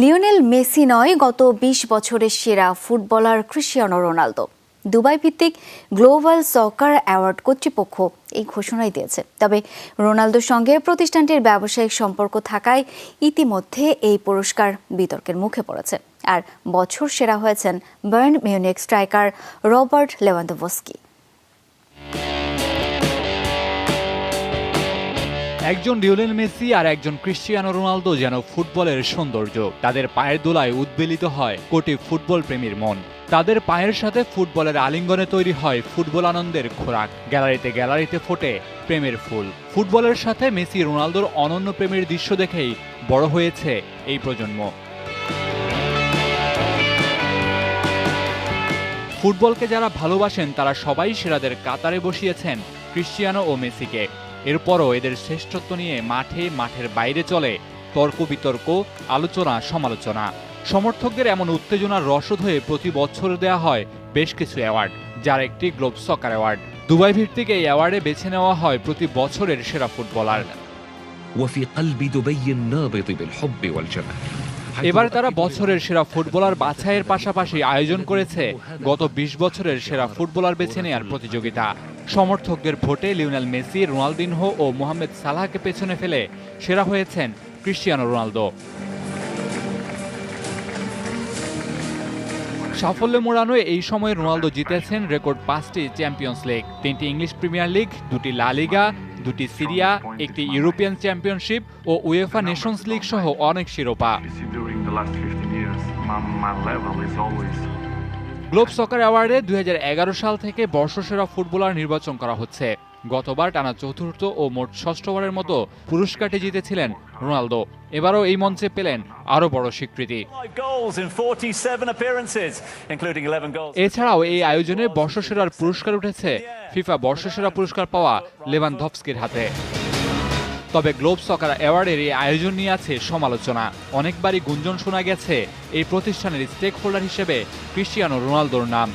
Lionel Messi নয়, গত ২০ বছরের সেরা ফুটবলার ক্রিস্টিয়ানো রোনালদো। দুবাই ভিত্তিক গ্লোবাল সকার অ্যাওয়ার্ড কর্তৃপক্ষ এই ঘোষণাই দিয়েছে। তবে রোনালদোর সঙ্গে প্রতিষ্ঠানটির ব্যবসায়িক সম্পর্ক থাকায় ইতিমধ্যে এই পুরস্কার বিতর্কের মুখে পড়েছে। আর বছর সেরা হয়েছেন Bayern Munich striker Robert Lewandowski. একজন লিওনেল মেসি আর একজন ক্রিস্টিয়ানো রোনালদো যেন ফুটবলের সৌন্দর্য। তাদের পায়ের দোলায় উদ্বেলিত হয় কোটি ফুটবল প্রেমীর মন। তাদের পায়ের সাথে ফুটবলের আলিঙ্গনে তৈরি হয় ফুটবল আনন্দের খোরাক। গ্যালারিতে গ্যালারিতে ফোটে প্রেমের ফুল। ফুটবলের সাথে মেসি রোনালদোর অনন্য প্রেমের দৃশ্য দেখেই বড় হয়েছে এই প্রজন্ম। ফুটবলকে যারা ভালোবাসেন তারা সবাই সেরাদের কাতারে বসিয়েছেন ক্রিস্টিয়ানো ও মেসিকে। এরপরও এদের শ্রেষ্ঠত্ব নিয়ে মাঠের বাইরে চলে তর্ক বিতর্ক, আলোচনা সমালোচনা। সমর্থকদের এমন উত্তেজনার রসদ হয়ে প্রতি বছর দেয়া হয় বেশ কিছু অ্যাওয়ার্ড, যার একটি গ্লোব সকার অ্যাওয়ার্ড। দুবাই ভিত্তিক এই অ্যাওয়ার্ডে বেছে নেওয়া হয় প্রতি বছরের সেরা ফুটবলার। এবার তারা বছরের সেরা ফুটবলার বাছাইয়ের পাশাপাশি আয়োজন করেছে গত ২০ বছরের সেরা ফুটবলার বেছে নেওয়ার প্রতিযোগিতা। সমর্থকদের ভোটে লিওনেল মেসি, রোনালদিনহো ও মোহাম্মদ সালাহকে পেছনে ফেলে সেরা হয়েছেন ক্রিস্টিয়ানো রোনালদো। সাফল্যে মোড়ানো এই সময়ে রোনালদো জিতেছেন রেকর্ড ৫টি চ্যাম্পিয়ন্স লিগ, ৩টি ইংলিশ প্রিমিয়ার লিগ, ২টি লা লিগা, ২টি সিরিয়া, একটি ইউরোপিয়ান চ্যাম্পিয়নশিপ ও উয়েফা নেশনস লিগ সহ অনেক শিরোপা। গ্লোব সকার অ্যাওয়ার্ডে ২০১১ সাল থেকে বর্ষসেরা ফুটবলার নির্বাচন করা হচ্ছে। গতবার টানা চতুর্থ ও মোট ষষ্ঠবারের মতো পুরস্কারটি জিতেছিলেন রোনালদো। এবারও এই মঞ্চে পেলেন আরও বড় স্বীকৃতি। এছাড়াও এই আয়োজনে বর্ষসেরার পুরস্কার উঠেছে ফিফা বর্ষসেরা পুরস্কার পাওয়া লেভানডোভস্কির হাতে। তবে গ্লোব সকার অ্যাওয়ার্ডের এই আয়োজন নিয়ে আছে সমালোচনা। অনেকবারই গুঞ্জন শোনা গেছে এই প্রতিষ্ঠানের স্টেক হোল্ডার হিসেবে ক্রিস্টিয়ানো রোনালদোর নাম।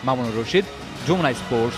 মামুনুর রশিদ, যমুনা স্পোর্টস।